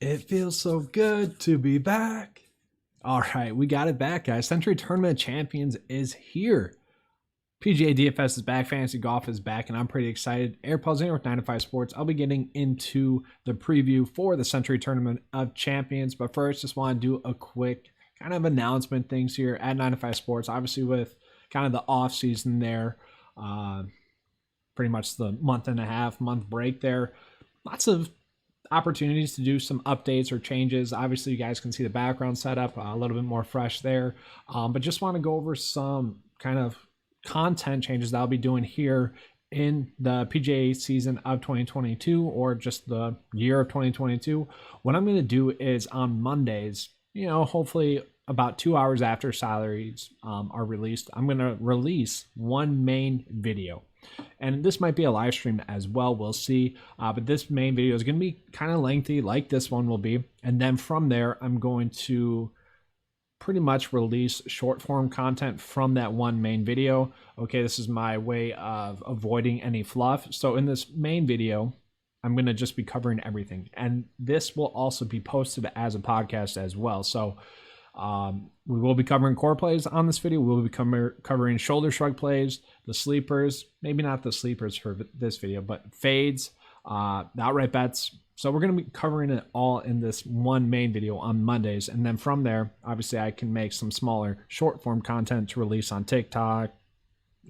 It feels so good to be back. All right, we got it back, guys. Sentry Tournament of Champions is here. PGA DFS is back, fantasy golf is back, and I'm pretty excited. Airpods here with 9 to 5 Sports. I'll be getting into the preview for the Sentry Tournament of Champions, but first, just want to do a quick kind of announcement things here at 9 to 5 Sports. Obviously, with kind of the off season there, pretty much the month break there. Lots of opportunities to do some updates or changes. Obviously, you guys can see the background setup a little bit more fresh there, but just want to go over some kind of content changes that I'll be doing here in the PGA season of 2022 or just the year of 2022. What I'm going to do is on Mondays, hopefully about 2 hours after salaries are released, I'm going to release one main video. And this might be a live stream as well. We'll see. But this main video is going to be kind of lengthy, like this one will be. And then from there, I'm going to pretty much release short form content from that one main video. Okay, this is my way of avoiding any fluff. So in this main video, I'm going to just be covering everything. And this will also be posted as a podcast as well. So we will be covering core plays on this video. We'll be covering shoulder shrug plays, the sleepers, maybe not the sleepers for this video, but fades, the outright bets. So we're going to be covering it all in this one main video on Mondays. And then from there, obviously I can make some smaller short form content to release on TikTok,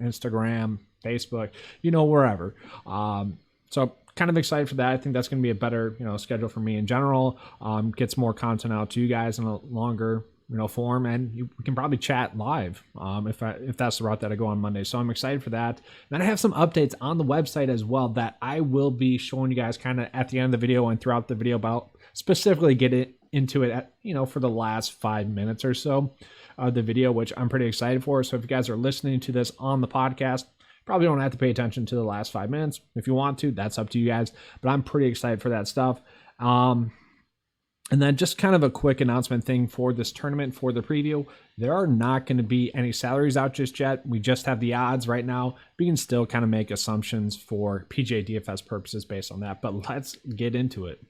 Instagram, Facebook, wherever. So kind of excited for that. I think that's going to be a better, schedule for me in general. Gets more content out to you guys in a longer, form, and you can probably chat live if that's the route that I go on Monday. So I'm excited for that. Then I have some updates on the website as well that I will be showing you guys kind of at the end of the video and throughout the video, about specifically get it into it at, for the last 5 minutes or so of the video, which I'm pretty excited for. So if you guys are listening to this on the podcast, probably don't have to pay attention to the last 5 minutes. If you want to, that's up to you guys, but I'm pretty excited for that stuff. And then just kind of a quick announcement thing for this tournament, for the preview. There are not going to be any salaries out just yet. We just have the odds right now. We can still kind of make assumptions for PGA DFS purposes based on that, but let's get into it.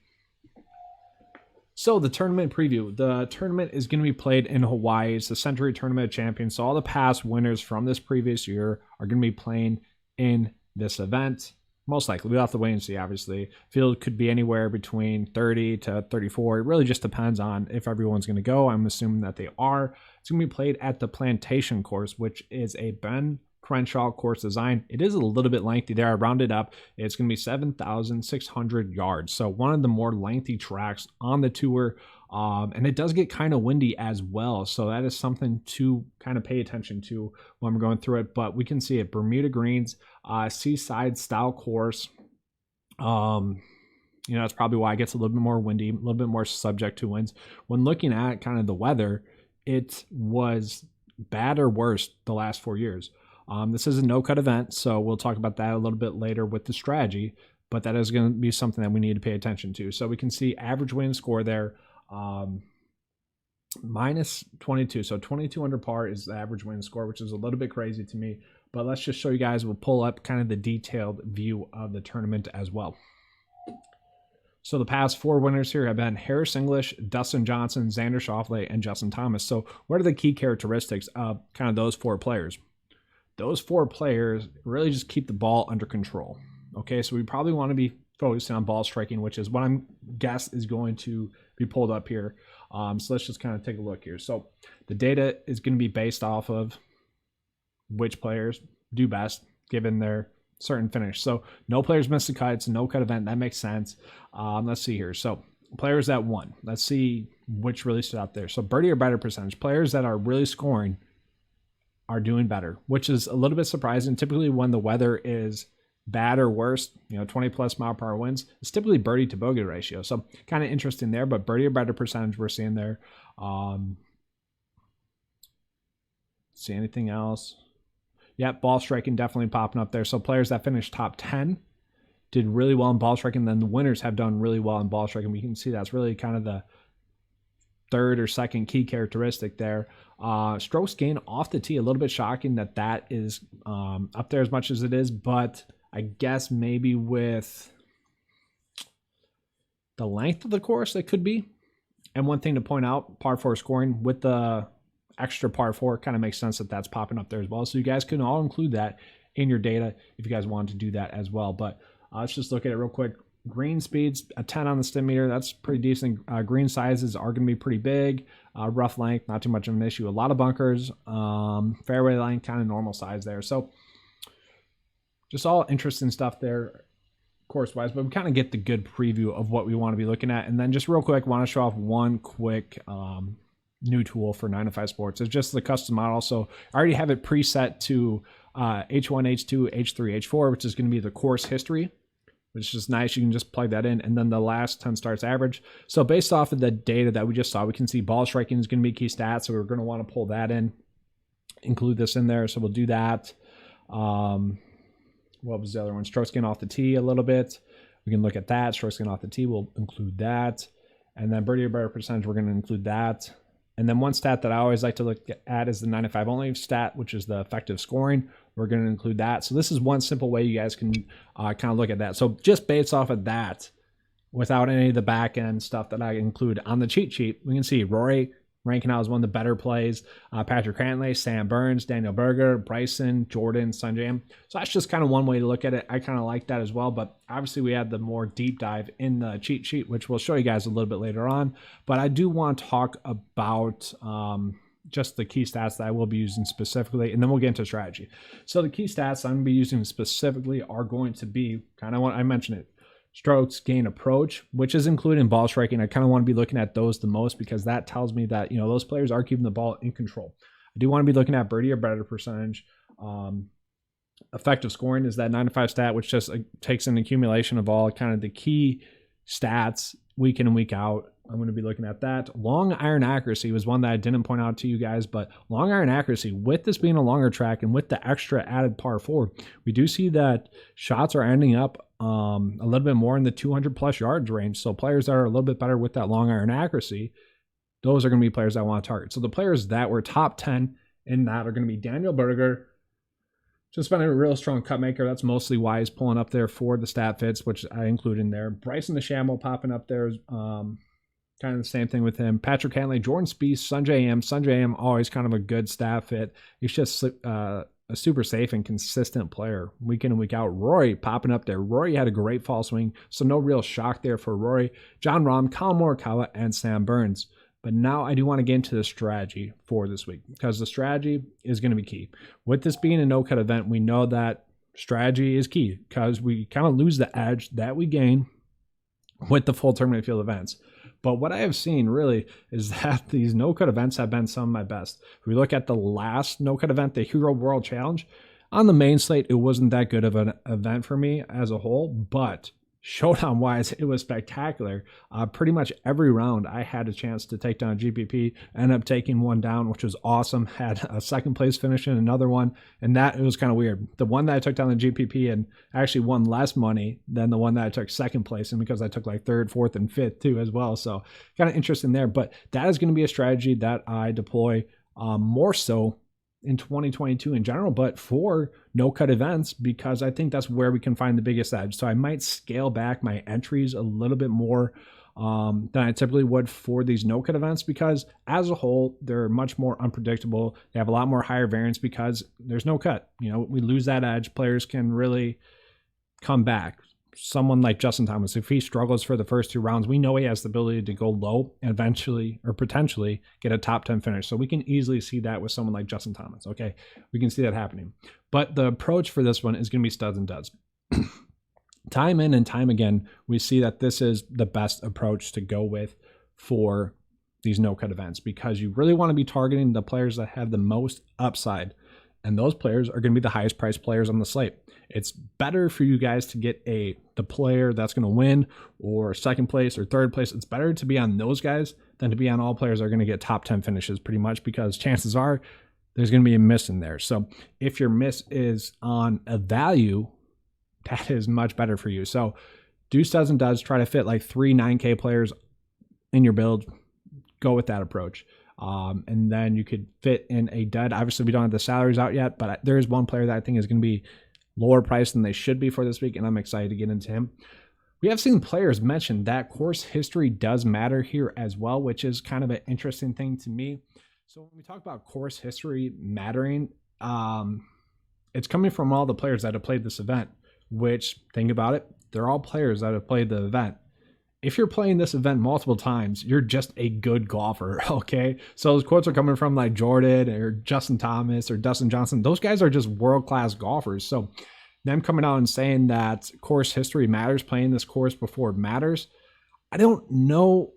So the tournament preview. The tournament is going to be played in Hawaii. It's the Sentry Tournament of Champions. So all the past winners from this previous year are going to be playing in this event. Most likely. We'll have to wait and see, obviously. Field could be anywhere between 30 to 34. It really just depends on if everyone's going to go. I'm assuming that they are. It's going to be played at the Plantation course, which is a Ben Crenshaw course design. It is a little bit lengthy there. I rounded up. It's going to be 7,600 yards. So one of the more lengthy tracks on the tour. And it does get kind of windy as well. So that is something to kind of pay attention to when we're going through it. But we can see it. Bermuda greens, seaside style course. That's probably why it gets a little bit more windy, a little bit more subject to winds. When looking at kind of the weather, it was bad or worse the last 4 years. This is a no-cut event, so we'll talk about that a little bit later with the strategy. But that is going to be something that we need to pay attention to. So we can see average wind score there. Minus 22, so 22 under par is the average win score, which is a little bit crazy to me, but let's just show you guys. We'll pull up kind of the detailed view of the tournament as well. So the past 4 winners here have been Harris English, Dustin Johnson, Xander Schauffele, and Justin Thomas. So what are the key characteristics of kind of those 4 players? Those 4 players really just keep the ball under control. Okay, so we probably want to be focusing on ball striking, which is what I'm guess is going to be pulled up here. So let's just kind of take a look here. So the data is going to be based off of which players do best given their certain finish. So no players missed the cut. It's a no-cut event. That makes sense. Let's see here. So players that won. Let's see which really stood out there. So birdie or better percentage. Players that are really scoring are doing better, which is a little bit surprising. Typically when the weather is bad or worse, 20 plus mile per hour winds, it's typically birdie to bogey ratio. So kind of interesting there, but birdie or better percentage we're seeing there. See anything else? Yeah, ball striking definitely popping up there. So players that finished top 10 did really well in ball striking. Then the winners have done really well in ball striking. We can see that's really kind of the third or second key characteristic there. Strokes gain off the tee, a little bit shocking that is up there as much as it is, but I guess maybe with the length of the course it could be. And one thing to point out, par 4 scoring with the extra par 4 kind of makes sense that that's popping up there as well. So you guys can all include that in your data if you guys want to do that as well. But let's just look at it real quick. Green speeds, a 10 on the stim meter. That's pretty decent. Green sizes are going to be pretty big. Rough length, not too much of an issue. A lot of bunkers. Fairway length, kind of normal size there. So just all interesting stuff there course-wise, but we kind of get the good preview of what we want to be looking at. And then just real quick, want to show off one quick new tool for 9 to 5 Sports. It's just the custom model. So I already have it preset to H1, H2, H3, H4, which is going to be the course history, which is nice. You can just plug that in. And then the last 10 starts average. So based off of the data that we just saw, we can see ball striking is going to be key stats. So we're going to want to pull that in, include this in there. So we'll do that. What was the other one? Strokes getting off the tee a little bit. We can look at that. Strokes getting off the tee, we'll include that. And then birdie or better percentage, we're going to include that. And then one stat that I always like to look at is the 9 to 5 only stat, which is the effective scoring. We're going to include that. So this is one simple way you guys can kind of look at that. So just based off of that, without any of the back end stuff that I include on the cheat sheet, we can see Rory ranking out as one of the better plays. Patrick Cantlay, Sam Burns, Daniel Berger, Bryson, Jordan, Sunjay. So that's just kind of one way to look at it. I kind of like that as well. But obviously we had the more deep dive in the cheat sheet, which we'll show you guys a little bit later on. But I do want to talk about just the key stats that I will be using specifically, and then we'll get into strategy. So the key stats I'm going to be using specifically are going to be kind of what I mentioned it. Strokes gain approach, which is including ball striking. I kind of want to be looking at those the most because that tells me that, you know, those players are keeping the ball in control. I do want to be looking at birdie or better percentage. Effective scoring is that 9 to 5 stat, which just takes an accumulation of all kind of the key stats week in and week out. I'm going to be looking at that. Long iron accuracy was one that I didn't point out to you guys, but long iron accuracy, with this being a longer track and with the extra added par 4, we do see that shots are ending up a little bit more in the 200 plus yards range. So players that are a little bit better with that long iron accuracy, those are going to be players that I want to target. So the players that were top 10 in that are going to be Daniel Berger, just been a real strong cut maker. That's mostly why he's pulling up there for the stat fits, which I include in there. Bryson DeChambeau popping up there, kind of the same thing with him. Patrick Cantlay, Jordan Spieth, Sunjay M. Sunjay M, always kind of a good stat fit. He's just a super safe and consistent player week in and week out. Rory popping up there. Rory had a great fall swing, so no real shock there for Rory. John Rahm, Colin Morikawa, and Sam Burns. But now I do want to get into the strategy for this week because the strategy is going to be key. With this being a no-cut event, we know that strategy is key because we kind of lose the edge that we gain with the full tournament field events. But what I have seen really is that these no-cut events have been some of my best. If we look at the last no-cut event, the Hero World Challenge, on the main slate, it wasn't that good of an event for me as a whole, but showdown-wise, it was spectacular. Pretty much every round, I had a chance to take down a GPP. Ended up taking one down, which was awesome. Had a second place finish in another one, and that it was kind of weird. The one that I took down the GPP and actually won less money than the one that I took second place in because I took like third, fourth, and fifth too as well. So kind of interesting there. But that is going to be a strategy that I deploy more so in 2022 in general, but for no-cut events, because I think that's where we can find the biggest edge. So I might scale back my entries a little bit more than I typically would for these no-cut events, because as a whole, they're much more unpredictable. They have a lot more higher variance because there's no cut. You know, we lose that edge. Players can really come back. Someone like Justin Thomas, if he struggles for the first 2 rounds, we know he has the ability to go low and eventually or potentially get a top 10 finish. So we can easily see that with someone like Justin Thomas. Okay, we can see that happening. But the approach for this one is going to be studs and duds. Time in and time again, we see that this is the best approach to go with for these no-cut events, because you really want to be targeting the players that have the most upside. And those players are going to be the highest priced players on the slate. It's better for you guys to get the player that's going to win or second place or third place. It's better to be on those guys than to be on all players that are going to get top 10 finishes pretty much, because chances are there's going to be a miss in there. So if your miss is on a value, that is much better for you. So do studs and duds, try to fit like 3 9K players in your build. Go with that approach. And then you could fit in a dud. Obviously, we don't have the salaries out yet, but there is one player that I think is going to be lower priced than they should be for this week, and I'm excited to get into him. We have seen players mention that course history does matter here as well, which is kind of an interesting thing to me. So when we talk about course history mattering, it's coming from all the players that have played this event, which, think about it, they're all players that have played the event. If you're playing this event multiple times, you're just a good golfer, okay? So those quotes are coming from like Jordan or Justin Thomas or Dustin Johnson. Those guys are just world-class golfers. So them coming out and saying that course history matters, playing this course before it matters, I don't know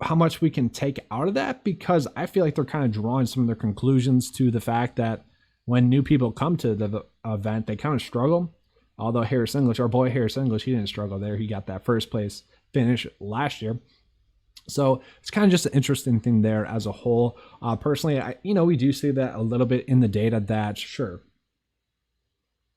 how much we can take out of that, because I feel like they're kind of drawing some of their conclusions to the fact that when new people come to the event, they kind of struggle. Although Harris English, our boy Harris English, he didn't struggle there. He got that first place finish last year. So it's kind of just an interesting thing there as a whole. Personally, we do see that a little bit in the data that, sure,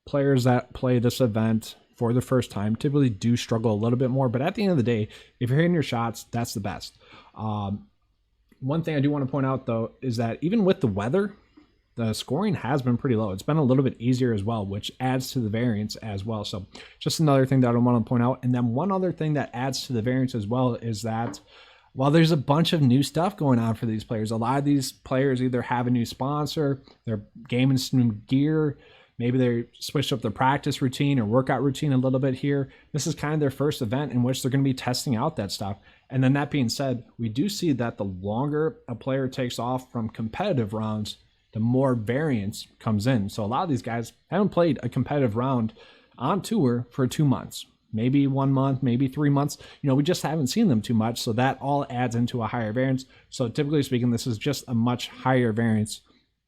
players that play this event for the first time typically do struggle a little bit more. But at the end of the day, if you're hitting your shots, that's the best. One thing I do want to point out, though, is that even with the weather, the scoring has been pretty low. It's been a little bit easier as well, which adds to the variance as well. So just another thing that I want to point out. And then one other thing that adds to the variance as well is that while there's a bunch of new stuff going on for these players, a lot of these players either have a new sponsor, they're gaming some new gear, maybe they switched up their practice routine or workout routine a little bit here. This is kind of their first event in which they're going to be testing out that stuff. And then that being said, we do see that the longer a player takes off from competitive rounds, the more variance comes in. So a lot of these guys haven't played a competitive round on tour for 2 months, maybe 1 month, maybe 3 months. We just haven't seen them too much. So that all adds into a higher variance. So typically speaking, this is just a much higher variance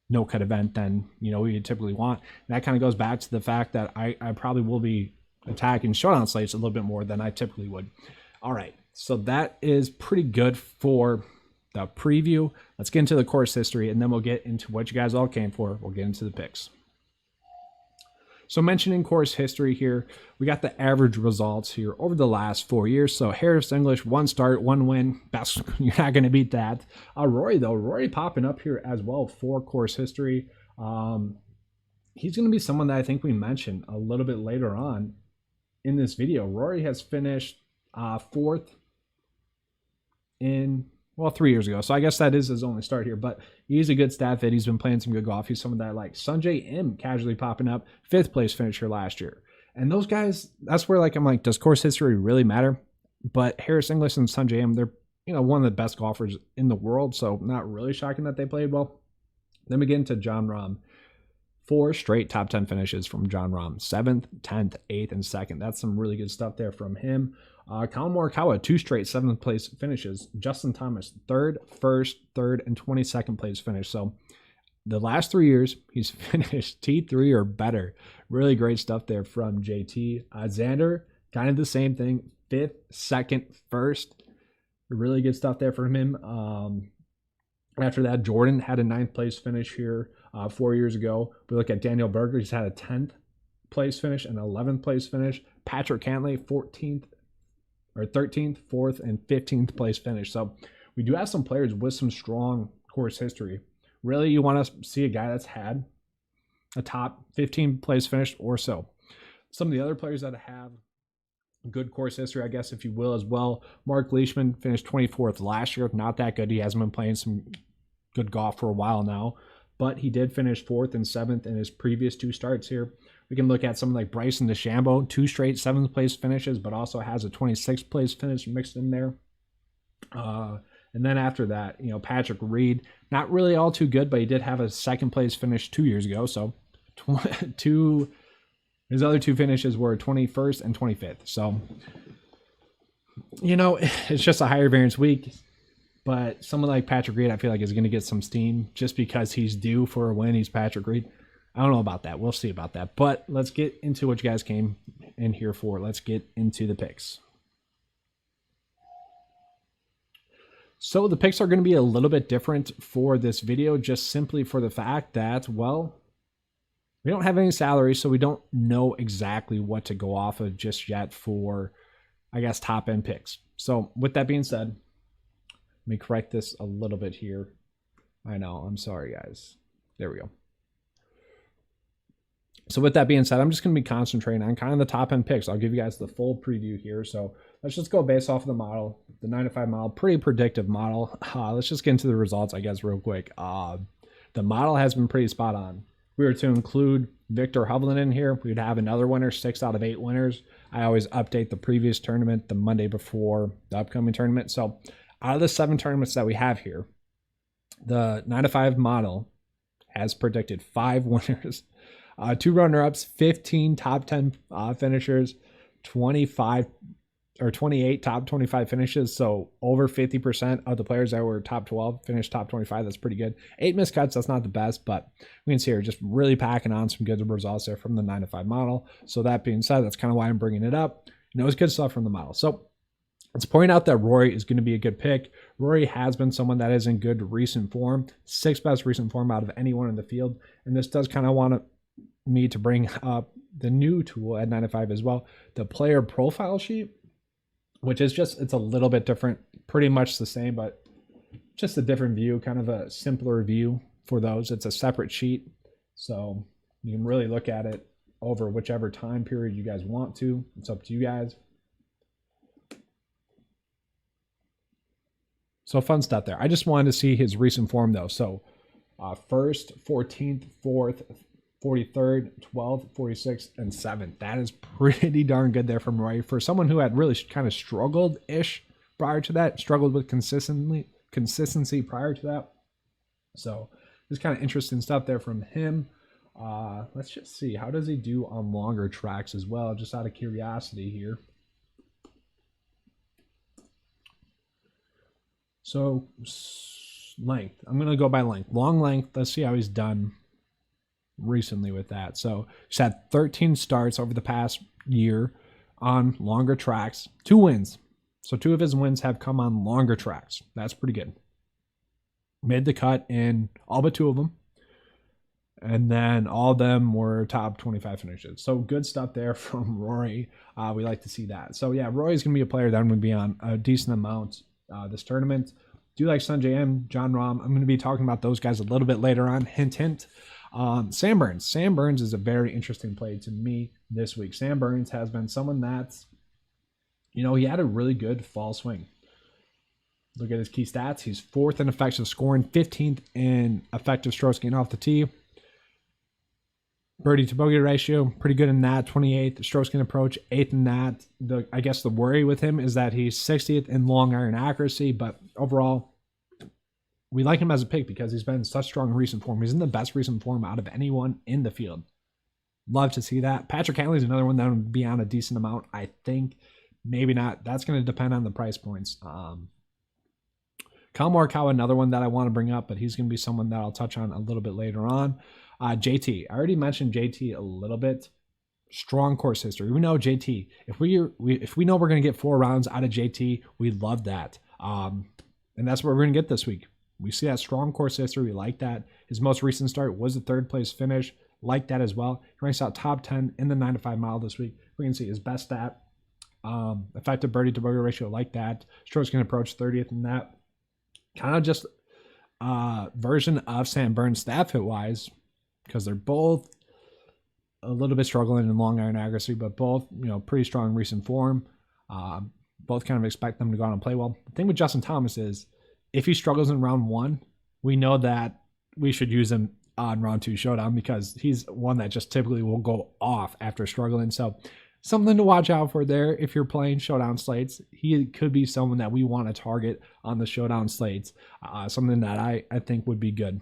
no-cut event than, we would typically want. And that kind of goes back to the fact that I probably will be attacking showdown slates a little bit more than I typically would. All right. So that is pretty good for the preview. Let's get into the course history, and then we'll get into what you guys all came for. We'll get into the picks. So mentioning course history here, we got the average results here over the last 4 years. So Harris English, 1 start, 1 win. Best, you're not going to beat that. Rory popping up here as well for course history. He's going to be someone that I think we mentioned a little bit later on in this video. Rory has finished 4th in 3 years ago. So I guess that is his only start here, but he's a good stat fit. He's been playing some good golf. He's someone that I like. Sanjay M casually popping up, 5th place finisher last year. And those guys, that's where I'm like, does course history really matter? But Harris English and Sanjay M, they're, one of the best golfers in the world. So not really shocking that they played well. Then we get into Jon Rahm. 4 straight top 10 finishes from Jon Rahm. 7th, 10th, 8th, and 2nd. That's some really good stuff there from him. Colin Morikawa, 2 straight 7th place finishes. Justin Thomas, 3rd, 1st, 3rd, and 22nd place finish. So the last 3 years, he's finished T3 or better. Really great stuff there from JT. Xander, kind of the same thing. 5th, 2nd, 1st. Really good stuff there from him. After that, Jordan had a 9th place finish here 4 years ago. We look at Daniel Berger. He's had a 10th place finish and 11th place finish. Patrick Cantlay, 13th, 4th, and 15th place finish. So we do have some players with some strong course history. Really, you want to see a guy that's had a top 15 place finish or so. Some of the other players that have good course history, I guess, if you will, as well. Mark Leishman finished 24th last year. Not that good. He hasn't been playing some good golf for a while now, but he did finish 4th and 7th in his previous 2 starts here. We can look at someone like Bryson DeChambeau, 2 straight 7th place finishes, but also has a 26th place finish mixed in there. And then after that, Patrick Reed, not really all too good, but he did have a 2nd place finish 2 years ago. So his other 2 finishes were 21st and 25th. So, it's just a higher variance week. But someone like Patrick Reed, I feel like is going to get some steam just because he's due for a win. He's Patrick Reed. I don't know about that. We'll see about that. But let's get into what you guys came in here for. Let's get into the picks. So the picks are going to be a little bit different for this video, just simply for the fact that, well, we don't have any salary, so we don't know exactly what to go off of just yet for, I guess, top-end picks. So with that being said, let me correct this a little bit here. I know, I'm sorry, guys. There we go. So with that being said, I'm just going to be concentrating on kind of the top end picks. I'll give you guys the full preview here. So let's just go based off of the model, the 9 to 5 model, pretty predictive model. Let's just get into the results, I guess, real quick. The model has been pretty spot on. If we were to include Victor Hovland in here, we'd have another winner, 6 out of 8 winners. I always update the previous tournament the Monday before the upcoming tournament. So out of the 7 tournaments that we have here, the 9 to 5 model has predicted 5 winners. 2 runner-ups, 15 top 10 finishers, 25 or 28 top 25 finishes. So over 50% of the players that were top 12 finished top 25. That's pretty good. 8 missed cuts. That's not the best, but we can see here just really packing on some good results there from the 9 to 5 model. So that being said, that's kind of why I'm bringing it up. It's good stuff from the model. So let's point out that Rory is going to be a good pick. Rory has been someone that is in good recent form, 6th best recent form out of anyone in the field. And this does kind of want me to bring up the new tool at 9 to 5 as well, the player profile sheet, which is just, it's a little bit different, pretty much the same, but just a different view, kind of a simpler view for those. It's a separate sheet, so you can really look at it over whichever time period you guys want to. It's up to you guys. So fun stuff there. I just wanted to see his recent form though. So 1st, 14th, 4th, 43rd, 12th, 46th, and 7th. That is pretty darn good there from Roy. For someone who had really kind of struggled-ish prior to that, struggled with consistency prior to that. So just kind of interesting stuff there from him. Let's just see. How does he do on longer tracks as well? Just out of curiosity here. So length. I'm going to go by length. Long length. Let's see how he's done recently with that. So he's had 13 starts over the past year on longer tracks, 2 wins. So 2 of his wins have come on longer tracks. That's pretty good. Made the cut in all but 2 of them. And then all of them were top 25 finishes. So good stuff there from Rory. We like to see that. So yeah, Rory's going to be a player that I'm going to be on a decent amount this tournament. Do like Sanjay M, John Rahm. I'm going to be talking about those guys a little bit later on. Hint, hint. Sam Burns. Sam Burns is a very interesting play to me this week. Sam Burns has been someone that's, he had a really good fall swing. Look at his key stats. He's 4th in effective scoring, 15th in effective strokes gained off the tee. Birdie to bogey ratio, pretty good in that. 28th strokes gained approach, 8th in that. I guess the worry with him is that he's 60th in long iron accuracy, but overall, we like him as a pick because he's been in such strong recent form. He's in the best recent form out of anyone in the field. Love to see that. Patrick Cantlay is another one that would be on a decent amount, I think. Maybe not. That's going to depend on the price points. Kyle Morikawa, another one that I want to bring up, but he's going to be someone that I'll touch on a little bit later on. JT. I already mentioned JT a little bit. Strong course history. We know JT. If we know we're going to get 4 rounds out of JT, we love that. And that's what we're going to get this week. We see that strong course history. We like that. His most recent start was a 3rd place finish. Like that as well. He ranks out top 10 in the 9 to 5 mile this week. We can see his best stat. Effective birdie to bogey ratio, like that. Strokes can approach 30th in that. Kind of just version of Sam Burns stat fit wise, because they're both a little bit struggling in long iron accuracy, but both, pretty strong recent form. Both kind of expect them to go out and play well. The thing with Justin Thomas is, if he struggles in round 1, we know that we should use him on round 2 showdown because he's one that just typically will go off after struggling. So something to watch out for there if you're playing showdown slates. He could be someone that we want to target on the showdown slates. Something that I think would be good.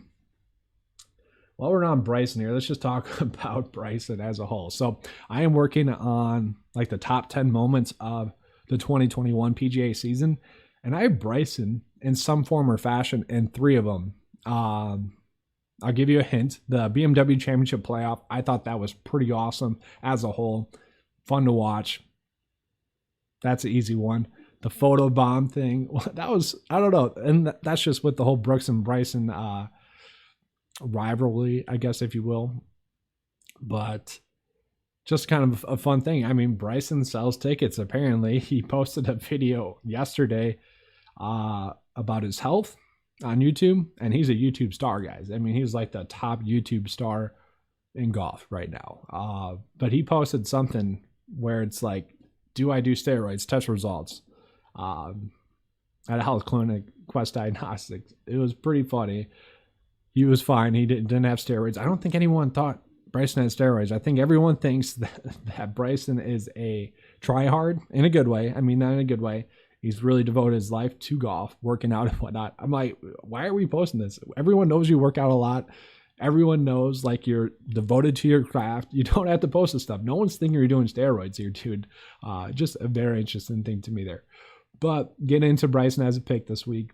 While we're on Bryson here, let's just talk about Bryson as a whole. So I am working on like the top 10 moments of the 2021 PGA season, and I have Bryson in some form or fashion in 3 of them. I'll give you a hint. The BMW Championship Playoff, I thought that was pretty awesome as a whole. Fun to watch. That's an easy one. The photo bomb thing, that was, I don't know. And that's just with the whole Brooks and Bryson rivalry, I guess, if you will. But just kind of a fun thing. I mean, Bryson sells tickets, apparently. He posted a video yesterday about his health on YouTube, and he's a YouTube star, guys. I mean, he's like the top YouTube star in golf right now. But he posted something where it's like, do I do steroids? Test results. At Health Clinic Quest Diagnostics. It was pretty funny. He was fine. He didn't have steroids. I don't think anyone thought Bryson had steroids. I think everyone thinks that Bryson is a tryhard in a good way. I mean, not in a good way. He's really devoted his life to golf, working out and whatnot. I'm like, why are we posting this? Everyone knows you work out a lot. Everyone knows like you're devoted to your craft. You don't have to post this stuff. No one's thinking you're doing steroids here, dude. Just a very interesting thing to me there. But getting into Bryson as a pick this week,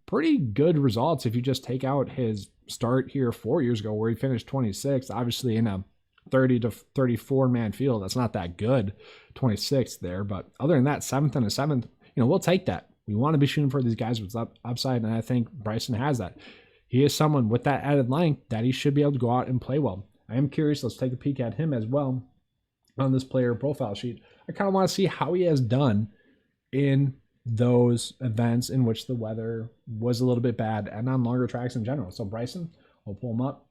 pretty good results if you just take out his start here 4 years ago where he finished 26th, obviously in a 30 to 34 man field. That's not that good, 26th there. But other than that, 7th and a 7th, we'll take that. We want to be shooting for these guys with upside, and I think Bryson has that. He is someone with that added length that he should be able to go out and play well. I am curious. Let's take a peek at him as well on this player profile sheet. I kind of want to see how he has done in those events in which the weather was a little bit bad and on longer tracks in general. So Bryson, we'll pull him up.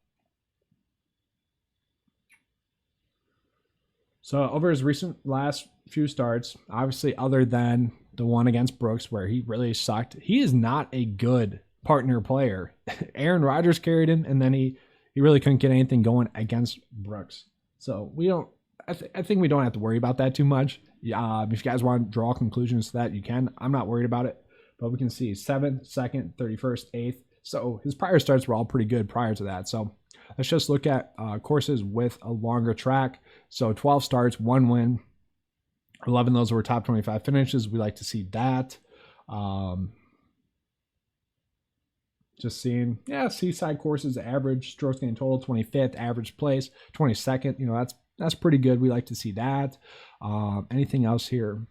So over his recent last few starts, obviously other than the one against Brooks where he really sucked, he is not a good partner player. Aaron Rodgers carried him, and then he really couldn't get anything going against Brooks. So we don't, I think we don't have to worry about that too much. If you guys want to draw conclusions to that, you can. I'm not worried about it, but we can see 7th, 2nd, 31st, 8th. So his prior starts were all pretty good prior to that. So let's just look at courses with a longer track. So 12 starts, 1 win, 11 of those were top 25 finishes. We like to see that. Just seeing, seaside courses, average strokes gained total, 25th, average place, 22nd. That's pretty good. We like to see that. Anything else here?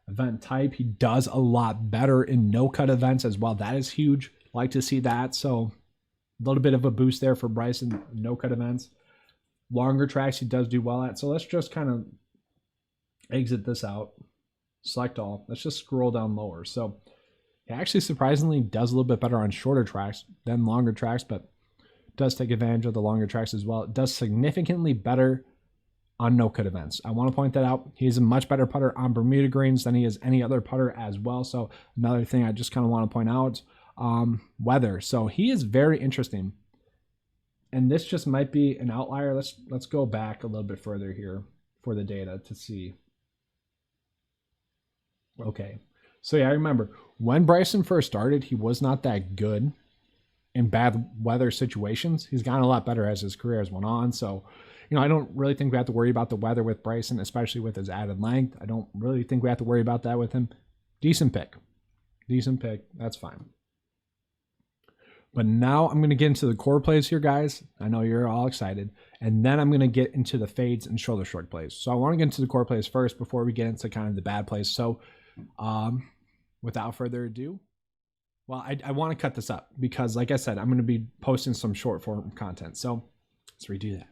Event type, he does a lot better in no-cut events as well. That is huge. Like to see that. So a little bit of a boost there for Bryson, no-cut events. Longer tracks he does do well at. So let's just kind of exit this out. Select all. Let's just scroll down lower. So he actually surprisingly does a little bit better on shorter tracks than longer tracks, but does take advantage of the longer tracks as well. It does significantly better on no-cut events. I want to point that out. He's a much better putter on Bermuda greens than he is any other putter as well. So another thing I just kind of want to point out, weather. So he is very interesting. And this just might be an outlier. Let's go back a little bit further here for the data to see. Okay. So yeah, I remember when Bryson first started, he was not that good in bad weather situations. He's gotten a lot better as his career has went on. So, I don't really think we have to worry about the weather with Bryson, especially with his added length. I don't really think we have to worry about that with him. Decent pick. That's fine. But now I'm going to get into the core plays here, guys. I know you're all excited. And then I'm going to get into the fades and shoulder stroke plays. So I want to get into the core plays first before we get into kind of the bad plays. So without further ado, well, I want to cut this up because, like I said, I'm going to be posting some short form content. So let's redo that.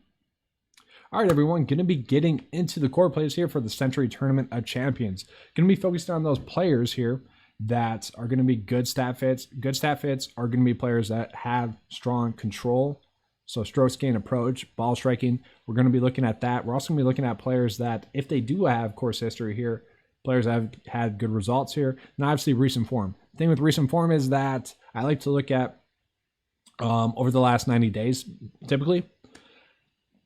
All right, everyone, going to be getting into the core plays here for the Sentry Tournament of Champions. Going to be focused on those players here that are going to be good stat fits. Good stat fits are going to be players that have strong control. So strokes gain approach, ball striking. We're going to be looking at that. We're also going to be looking at players that, if they do have course history here, players that have had good results here, and obviously recent form. The thing with recent form is that I like to look at over the last 90 days, typically.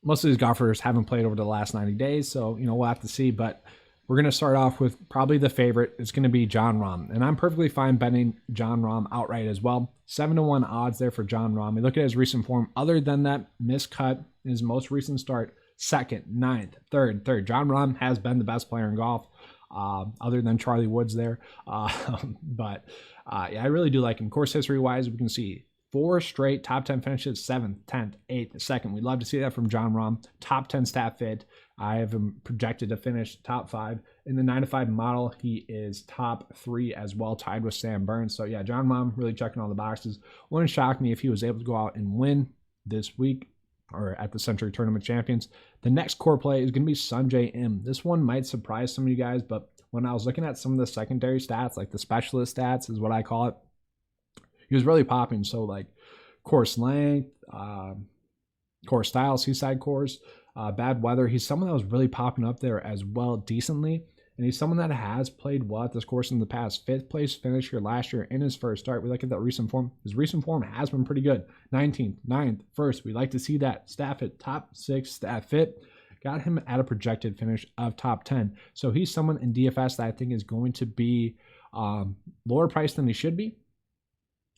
Most of these golfers haven't played over the last 90 days, so we'll have to see. But we're going to start off with probably the favorite. It's going to be Jon Rahm, and I'm perfectly fine betting Jon Rahm outright as well. 7-1 odds there for Jon Rahm. We look at his recent form. Other than that miscut in his most recent start, 2nd, 9th, 3rd. Jon Rahm has been the best player in golf, other than Charlie Woods there. Yeah, I really do like him. Course history wise, we can see 4 straight top 10 finishes, 7th, 10th, 8th, 2nd. We'd love to see that from Jon Rahm. Top 10 stat fit. I have him projected to finish top 5. In the 9-to-5 model, he is top 3 as well, tied with Sam Burns. So yeah, Jon Rahm really checking all the boxes. Wouldn't shock me if he was able to go out and win this week or at the Sentry Tournament Champions. The next core play is going to be Sungjae Im. This one might surprise some of you guys, but when I was looking at some of the secondary stats, like the specialist stats is what I call it, he was really popping. So like course length, course style, seaside course, bad weather. He's someone that was really popping up there as well decently. And he's someone that has played well at this course in the past. 5th place finish here last year in his first start. We look at that recent form. His recent form has been pretty good. 19th, 9th, 1st. We like to see that. Staff at top 6, staff fit. Got him at a projected finish of top 10. So he's someone in DFS that I think is going to be lower priced than he should be.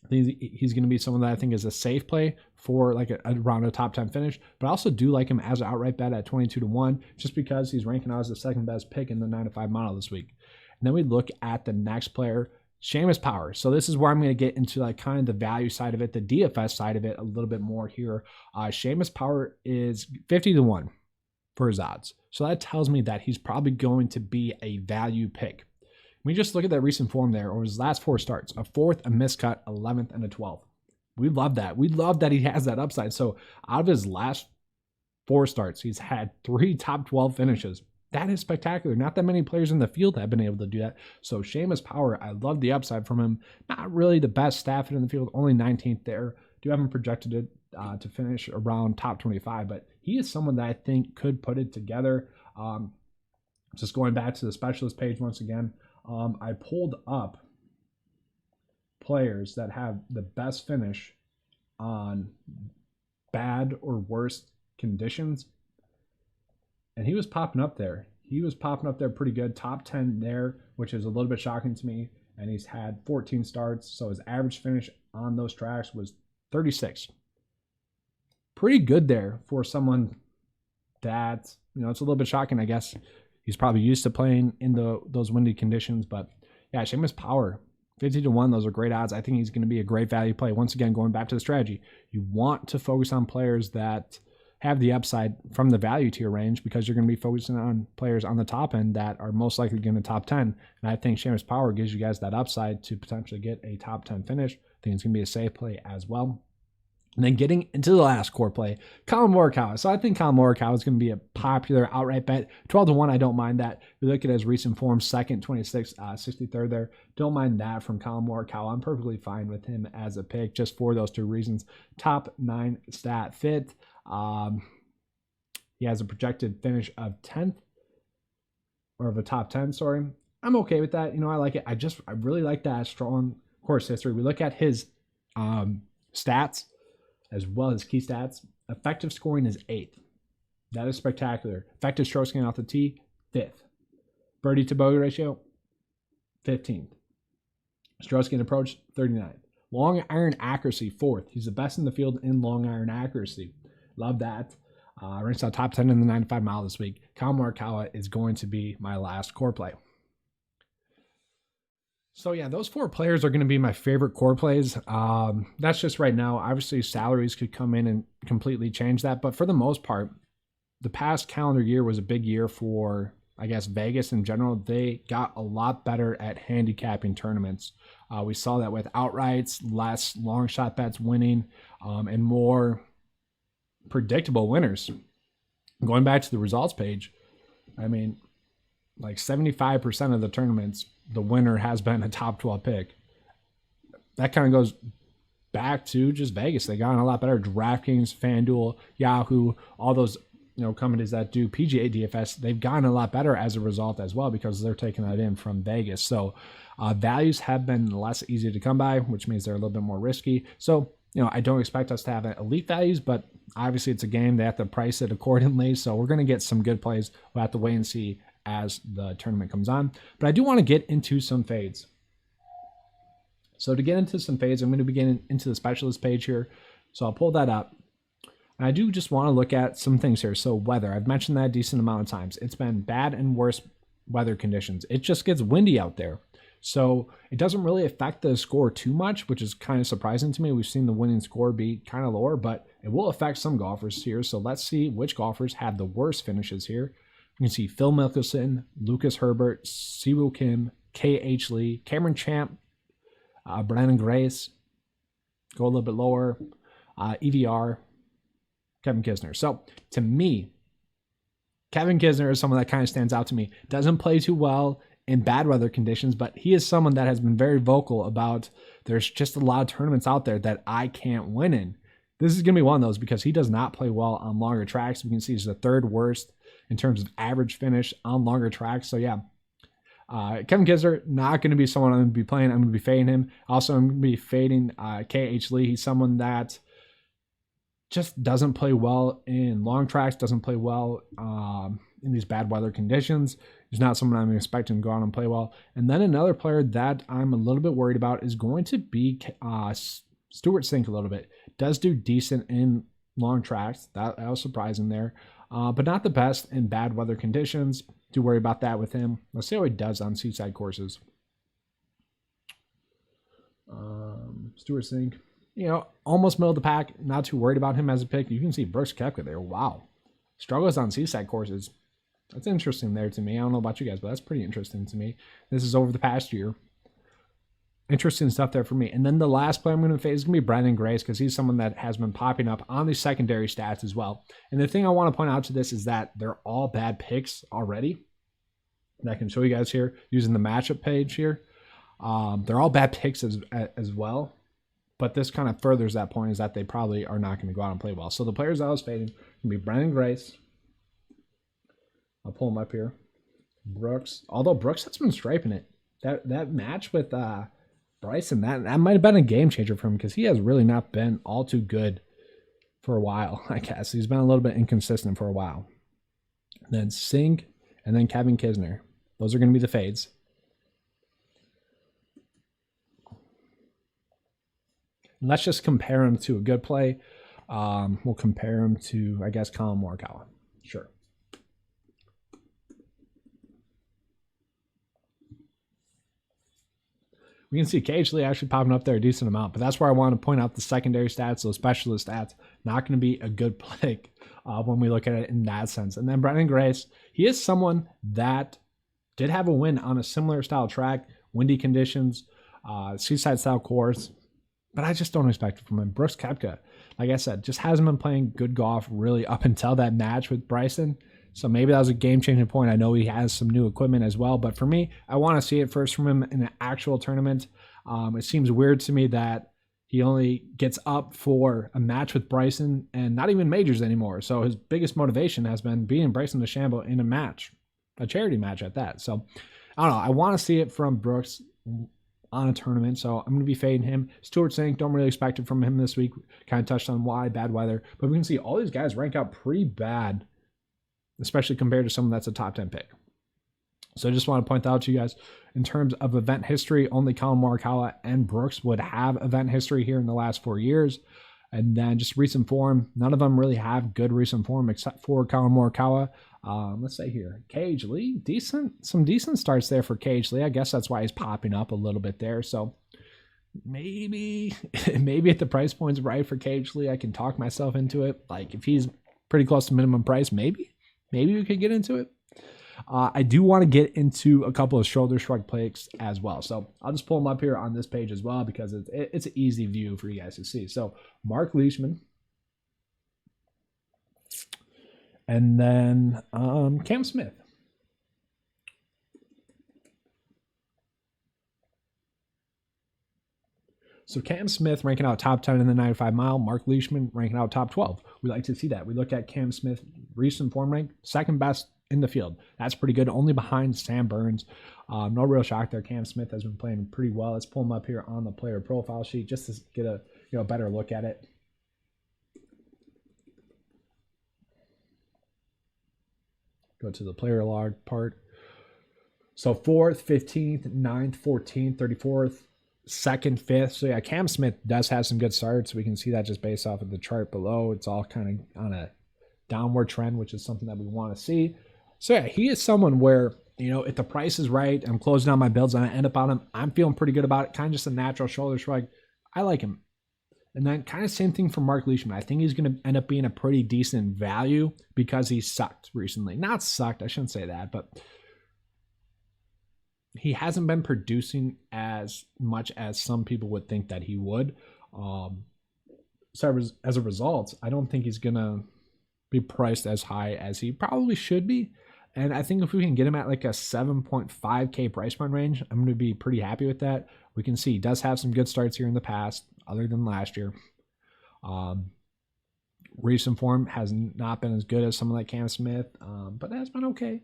I think he's going to be someone that I think is a safe play for like around a top 10 finish, but I also do like him as an outright bet at 22-1, just because he's ranking out as the second best pick in the 9-5 model this week. And then we look at the next player, Seamus Power. So this is where I'm going to get into like kind of the value side of it, the DFS side of it a little bit more here. Seamus Power is 50-1 for his odds. So that tells me that he's probably going to be a value pick. We just look at that recent form there, or his last 4 starts, a 4th, a miscut, 11th, and a 12th. We love that. We love that he has that upside. So out of his last 4 starts, he's had 3 top 12 finishes. That is spectacular. Not that many players in the field have been able to do that. So Seamus Power, I love the upside from him. Not really the best staff in the field, only 19th there. Do have him projected to finish around top 25, but he is someone that I think could put it together. Just going back to the specialist page once again, I pulled up players that have the best finish on bad or worst conditions, and he was popping up there. He was popping up there pretty good, top 10 there, which is a little bit shocking to me. And he's had 14 starts, so his average finish on those tracks was 36. Pretty good there for someone that, you know, it's a little bit shocking, I guess. He's probably used to playing in those windy conditions, but yeah, Seamus Power, 50-1, those are great odds. I think he's going to be a great value play. Once again, going back to the strategy, you want to focus on players that have the upside from the value tier range, because you're going to be focusing on players on the top end that are most likely going to top 10. And I think Seamus Power gives you guys that upside to potentially get a top 10 finish. I think it's going to be a safe play as well. And then getting into the last core play, Collin Morikawa. So I think Collin Morikawa is going to be a popular outright bet. 12-1, I don't mind that. We look at his recent form, 2nd, 26th, 63rd there. Don't mind that from Collin Morikawa. I'm perfectly fine with him as a pick just for those 2 reasons. Top 9 stat fit. He has a projected finish of 10th, or of a top 10, sorry. I'm okay with that. You know, I like it. I really like that strong course history. We look at his stats, as well as key stats. Effective scoring is 8th. That is spectacular. Effective strokes getting off the tee, 5th. Birdie to bogey ratio, 15th. Strokes getting approached, 39th. Long iron accuracy, 4th. He's the best in the field in long iron accuracy. Love that. Ranks out top 10 in the 9-5 mile this week. Collin Morikawa is going to be my last core play. So yeah, those 4 players are going to be my favorite core plays. That's just right now. Obviously, salaries could come in and completely change that. But for the most part, the past calendar year was a big year for, I guess, Vegas in general. They got a lot better at handicapping tournaments. We saw that with outrights, less long shot bets winning, and more predictable winners. Going back to the results page, I mean, like 75% of the tournaments, the winner has been a top 12 pick. That kind of goes back to just Vegas. They got a lot better. DraftKings, FanDuel, Yahoo, all those, you know, companies that do PGA DFS, they've gotten a lot better as a result as well, because they're taking that in from Vegas. So values have been less easy to come by, which means they're a little bit more risky. So, you know, I don't expect us to have elite values, but obviously it's a game. They have to price it accordingly. So we're going to get some good plays. We'll have to wait and see as the tournament comes on. But I do want to get into some fades. So to get into some fades, I'm going to be getting into the specialist page here. So I'll pull that up. And I do just want to look at some things here. So weather, I've mentioned that a decent amount of times. It's been bad and worse weather conditions. It just gets windy out there. So it doesn't really affect the score too much, which is kind of surprising to me. We've seen the winning score be kind of lower, but it will affect some golfers here. So let's see which golfers had the worst finishes here. You can see Phil Mickelson, Lucas Herbert, Siwoo Kim, K.H. Lee, Cameron Champ, Brandon Grace. Go a little bit lower. EVR, Kevin Kisner. So to me, Kevin Kisner is someone that kind of stands out to me. Doesn't play too well in bad weather conditions, but he is someone that has been very vocal about there's just a lot of tournaments out there that I can't win in. This is going to be one of those because he does not play well on longer tracks. We can see he's the third worst in terms of average finish on longer tracks. So yeah, Kevin Kisner, not going to be someone I'm going to be playing. I'm going to be fading him. Also, I'm going to be fading KH Lee. He's someone that just doesn't play well in long tracks, doesn't play well in these bad weather conditions. He's not someone I'm expecting to go out and play well. And then another player that I'm a little bit worried about is going to be Stuart Sink a little bit. Does do decent in long tracks. That was surprising there. But not the best in bad weather conditions. Do worry about that with him. Let's see how he does on seaside courses. Stuart Sink, almost middle of the pack. Not too worried about him as a pick. You can see Brooks Koepka there. Wow. Struggles on seaside courses. That's interesting there to me. I don't know about you guys, but that's pretty interesting to me. This is over the past year. Interesting stuff there for me. And then the last player I'm going to face is going to be Brandon Grace because he's someone that has been popping up on these secondary stats as well. And the thing I want to point out to this is that they're all bad picks already. And I can show you guys here using the matchup page here. They're all bad picks as well. But this kind of furthers that point is that they probably are not going to go out and play well. So the players I was fading can be Brandon Grace. I'll pull him up here. Brooks. Although Brooks has been striping it. That match with Bryson, that might have been a game changer for him because he has really not been all too good for a while, I guess. He's been a little bit inconsistent for a while. And then Sink and then Kevin Kisner. Those are going to be the fades. And let's just compare him to a good play. We'll compare him to, I guess, Colin Morikawa. Sure. We can see KH Lee actually popping up there a decent amount, but that's where I want to point out the secondary stats, those specialist stats, not going to be a good pick when we look at it in that sense. And then Brandon Grace, he is someone that did have a win on a similar style track, windy conditions, seaside style course, but I just don't expect it from him. Brooks Koepka, like I said, just hasn't been playing good golf really up until that match with Bryson. So maybe that was a game-changing point. I know he has some new equipment as well, but for me, I want to see it first from him in an actual tournament. It seems weird to me that he only gets up for a match with Bryson and not even majors anymore. So his biggest motivation has been beating Bryson DeChambeau in a match, a charity match at that. So I don't know. I want to see it from Brooks on a tournament, so I'm going to be fading him. Stuart Sink, don't really expect it from him this week. Kind of touched on why, bad weather. But we can see all these guys rank out pretty bad, especially compared to someone that's a top 10 pick. So I just want to point that out to you guys. In terms of event history, only Colin Morikawa and Brooks would have event history here in the last 4 years. And then just recent form, none of them really have good recent form except for Colin Morikawa. Let's say here, KH Lee, some decent starts there for KH Lee. I guess that's why he's popping up a little bit there. So maybe if the price point's right for KH Lee, I can talk myself into it. Like if he's pretty close to minimum price, maybe we could get into it. I do want to get into a couple of shoulder shrug picks as well. So I'll just pull them up here on this page as well because it's an easy view for you guys to see. So Mark Leishman. And then Cam Smith. So Cam Smith ranking out top 10 in the 95 mile. Mark Leishman ranking out top 12. We like to see that. We look at Cam Smith recent form rank, second best in the field. That's pretty good, only behind Sam Burns. No real shock there. Cam Smith has been playing pretty well. Let's pull him up here on the player profile sheet just to get a better look at it. Go to the player log part. So 4th, 15th, 9th, 14th, 34th, 2nd, 5th. So yeah, Cam Smith does have some good starts. We can see that just based off of the chart below. It's all kind of on a downward trend, which is something that we want to see. So yeah, he is someone where, if the price is right, I'm closing out my builds and I end up on him, I'm feeling pretty good about it. Kind of just a natural shoulder shrug. I like him. And then kind of same thing for Mark Leishman. I think he's going to end up being a pretty decent value because he sucked recently. Not sucked, I shouldn't say that, but he hasn't been producing as much as some people would think that he would. So as a result, I don't think he's going to be priced as high as he probably should be. And I think if we can get him at like a 7.5K price point range, I'm going to be pretty happy with that. We can see he does have some good starts here in the past, other than last year. Recent form has not been as good as someone like Cam Smith, but that's been okay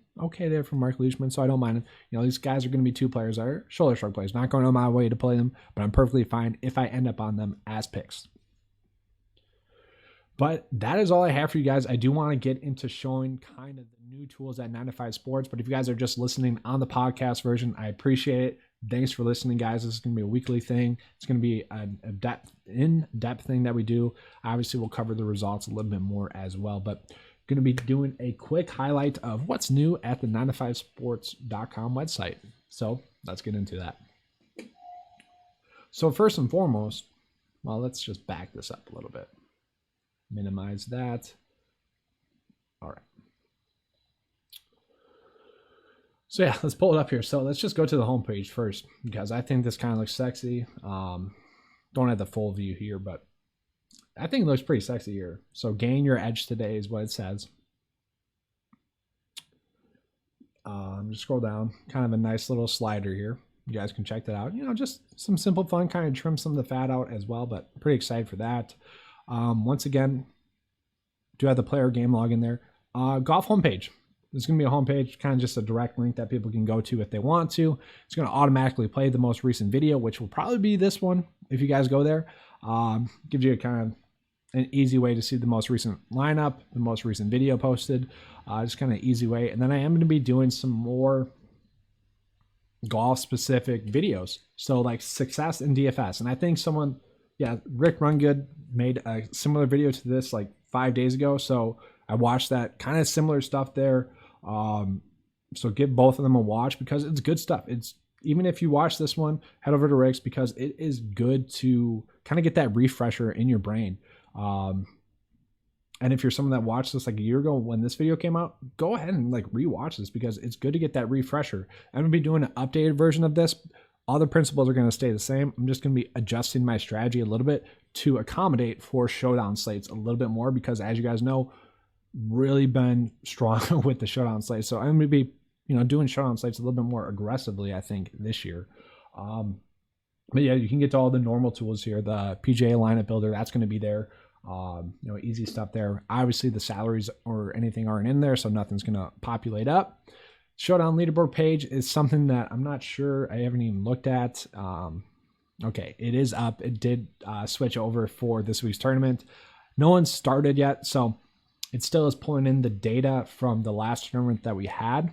there for Mark Leishman, so I don't mind it. You know, these guys are going to be two players that are shoulder shrug players. Not going on my way to play them, but I'm perfectly fine if I end up on them as picks. But that is all I have for you guys. I do want to get into showing kind of the new tools at 9 to 5 Sports, but if you guys are just listening on the podcast version, I appreciate it. Thanks for listening, guys. This is going to be a weekly thing. It's going to be a in-depth thing that we do. Obviously, we'll cover the results a little bit more as well, but going to be doing a quick highlight of what's new at the 9to5sports.com website. So let's get into that. So first and foremost, well, let's just back this up a little bit. Minimize that. All right. So yeah, let's pull it up here. So let's just go to the homepage first because I think this kind of looks sexy. Don't have the full view here, but I think it looks pretty sexy here. So gain your edge today is what it says. Just scroll down. Kind of a nice little slider here. You guys can check that out. You know, just some simple fun, kind of trim some of the fat out as well, but pretty excited for that. Once again, do have the player game log in there. Golf homepage. There's going to be a homepage, kind of just a direct link that people can go to if they want to. It's going to automatically play the most recent video, which will probably be this one if you guys go there. Gives you a kind of an easy way to see the most recent lineup, the most recent video posted. Just kind of easy way. And then I am going to be doing some more golf-specific videos. So like success in DFS. And I think someone, Rick Rungood made a similar video to this like 5 days ago. So I watched that kind of similar stuff there. So give both of them a watch because it's good stuff. It's even if you watch this one, head over to Rick's because it is good to kind of get that refresher in your brain. And if you're someone that watched this like a year ago when this video came out, go ahead and like rewatch this because it's good to get that refresher. I'm going to be doing an updated version of this. All the principles are going to stay the same. I'm just going to be adjusting my strategy a little bit to accommodate for showdown slates a little bit more because as you guys know, really been strong with the showdown slate. So I'm going to be, doing showdown slates a little bit more aggressively, I think, this year. But yeah, you can get to all the normal tools here. The PGA lineup builder, that's going to be there. Easy stuff there. Obviously, the salaries or anything aren't in there, so nothing's going to populate up. Showdown leaderboard page is something that I'm not sure. I haven't even looked at. Okay, it is up. It did switch over for this week's tournament. No one's started yet, so it still is pulling in the data from the last tournament that we had.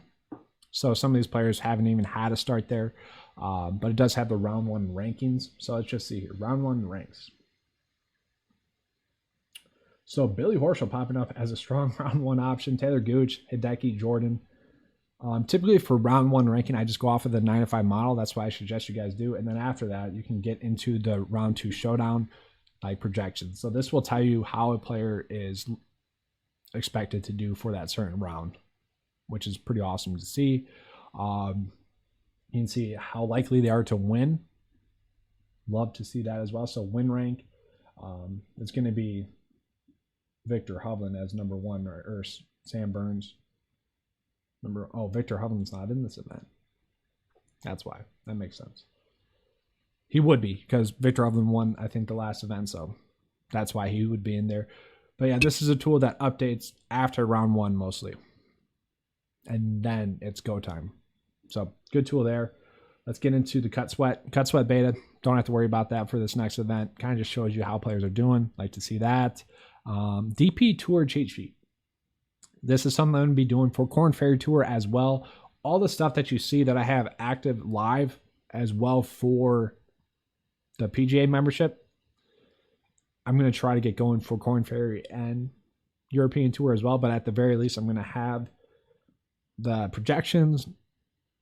So some of these players haven't even had a start there, but it does have the round one rankings. So let's just see here. Round one ranks. So Billy Horschel popping up as a strong round one option. Taylor Gooch, Hideki, Jordan. Typically for round one ranking, I just go off of the 9 to 5 model. That's why I suggest you guys do. And then after that, you can get into the round two showdown like projections. So this will tell you how a player is expected to do for that certain round, which is pretty awesome to see. You can see how likely they are to win. Love to see that as well. So win rank, it's going to be Victor Hovland as number one or Sam Burns. Victor Hovland's not in this event. That's why. That makes sense. He would be because Victor Hovland won, I think, the last event. So that's why he would be in there. But yeah, this is a tool that updates after round one mostly. And then it's go time. So good tool there. Let's get into the Cut Sweat. Cut Sweat beta. Don't have to worry about that for this next event. Kind of just shows you how players are doing. Like to see that. DP Tour cheat sheet. This is something I'm going to be doing for Corn Ferry Tour as well. All the stuff that you see that I have active live as well for the PGA membership, I'm going to try to get going for Corn Ferry and European Tour as well. But at the very least, I'm going to have the projections,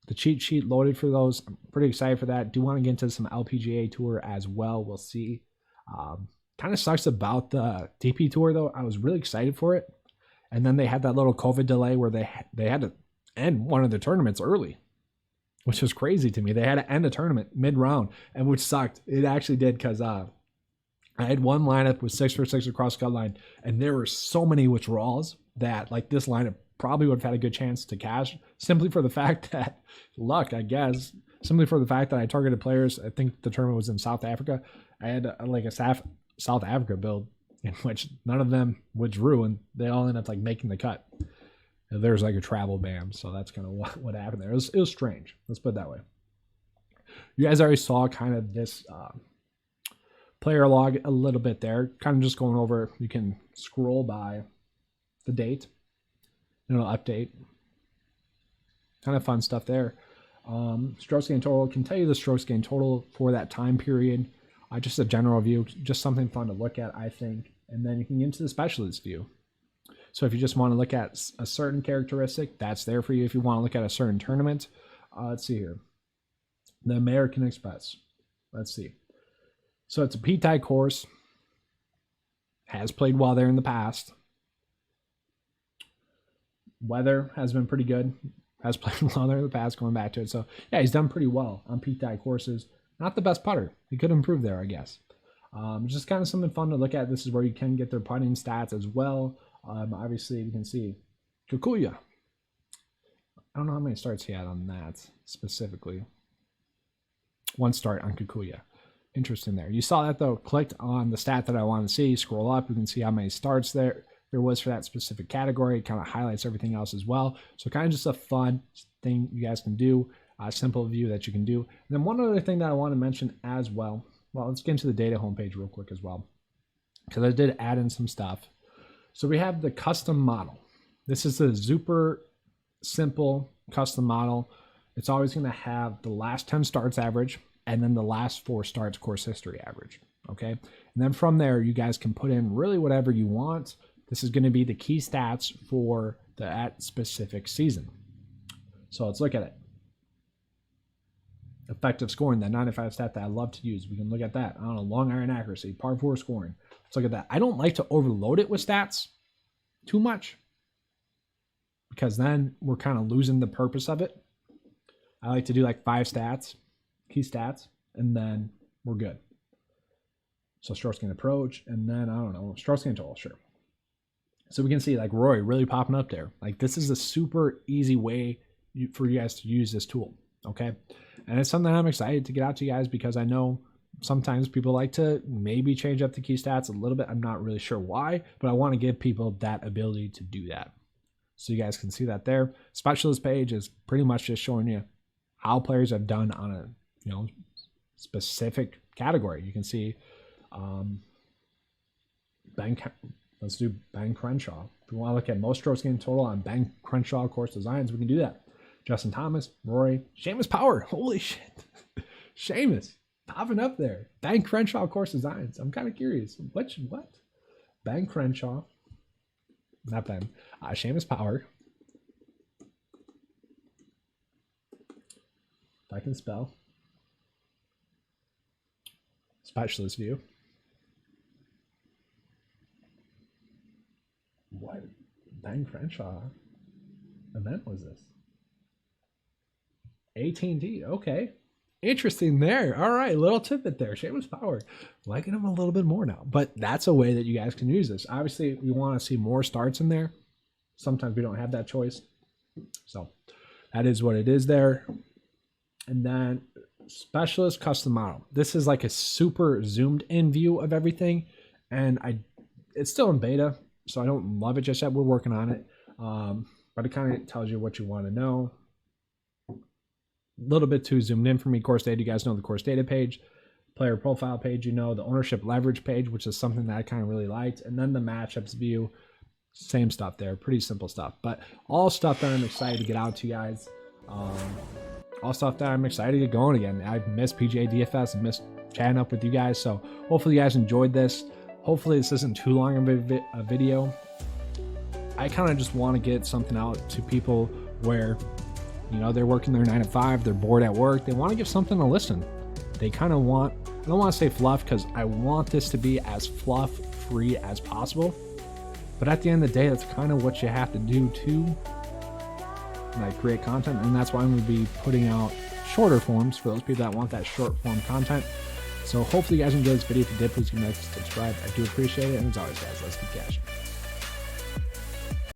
the cheat sheet loaded for those. I'm pretty excited for that. Do want to get into some LPGA Tour as well. We'll see. Kind of sucks about the DP Tour, though. I was really excited for it. And then they had that little COVID delay where they had to end one of the tournaments early, which was crazy to me. They had to end a tournament mid-round, and which sucked. It actually did because I had one lineup with 6 for 6 across cut line, and there were so many withdrawals that like this lineup probably would have had a good chance to cash simply for the fact that luck, I guess, simply for the fact that I targeted players. I think the tournament was in South Africa. I had like a South Africa build in which none of them was ruined. They all end up like making the cut. There's like a travel ban, so that's kind of what happened there. It was strange. Let's put it that way. You guys already saw kind of this player log a little bit there. Kind of just going over. You can scroll by the date, and it'll update. Kind of fun stuff there. Strokes gained total can tell you the strokes gained total for that time period. Just a general view, just something fun to look at, I think. And then you can get into the specialist view. So if you just want to look at a certain characteristic, that's there for you. If you want to look at a certain tournament, let's see here. The American Express. Let's see. So it's a P-type course. Has played well there in the past. Weather has been pretty good. Has played well there in the past, going back to it. So yeah, he's done pretty well on P-type courses. Not the best putter. He could improve there, I guess. Just kind of something fun to look at. This is where you can get their putting stats as well. Obviously, you can see Kikuya. I don't know how many starts he had on that specifically. 1 start on Kikuya. Interesting there. You saw that though. Clicked on the stat that I want to see. Scroll up. You can see how many starts there was for that specific category. It kind of highlights everything else as well. So kind of just a fun thing you guys can do. A simple view that you can do. And then one other thing that I want to mention as well. Well, let's get into the data homepage real quick as well, because I did add in some stuff. So we have the custom model. This is a super simple custom model. It's always going to have the last 10 starts average and then the last 4 starts course history average. Okay. And then from there, you guys can put in really whatever you want. This is going to be the key stats for that specific season. So let's look at it. Effective scoring, that 95 stat that I love to use. We can look at that. I don't know, long iron accuracy, par 4 scoring. Let's look at that. I don't like to overload it with stats too much, because then we're kind of losing the purpose of it. I like to do like 5 stats, key stats, and then we're good. So strokes gained approach, and then I don't know, strokes gained total, sure. So we can see like Rory really popping up there. Like this is a super easy way for you guys to use this tool. Okay. And it's something I'm excited to get out to you guys, because I know sometimes people like to maybe change up the key stats a little bit. I'm not really sure why, but I want to give people that ability to do that. So you guys can see that there. Specialist page is pretty much just showing you how players have done on a specific category. You can see let's do Ben Crenshaw. If we want to look at most strokes gained total on Ben Crenshaw course designs, we can do that. Justin Thomas, Rory, Seamus Power. Holy shit. Seamus popping up there. Ben Crenshaw course designs. I'm kind of curious. What? Ben Crenshaw. Not Ben. Seamus Power. If I can spell. Specialist view. What Ben Crenshaw event was this? AT&T. Okay. Interesting there. All right. Little tidbit there. Seamus Power. Liking him a little bit more now. But that's a way that you guys can use this. Obviously, we want to see more starts in there. Sometimes we don't have that choice. So that is what it is there. And then specialist custom model. This is like a super zoomed in view of everything. And it's still in beta, so I don't love it just yet. We're working on it. But it kind of tells you what you want to know. A little bit too zoomed in for me. Course data, you guys know the course data page, player profile page, the ownership leverage page, which is something that I kind of really liked. And then the matchups view, same stuff there. Pretty simple stuff, but all stuff that I'm excited to get out to you guys. All stuff that I'm excited to get going again. I've missed PGA DFS and missed chatting up with you guys. So hopefully you guys enjoyed this. Hopefully this isn't too long of a video. I kind of just want to get something out to people where, they're working their 9 to 5, they're bored at work, they want to give something to listen. They kind of want, I don't want to say fluff, because I want this to be as fluff free as possible. But at the end of the day, that's kind of what you have to do to create content. And that's why I'm going to be putting out shorter forms for those people that want that short form content. So hopefully you guys enjoyed this video. If you did, please give me a like, subscribe. I do appreciate it. And as always, guys, let's keep cashing.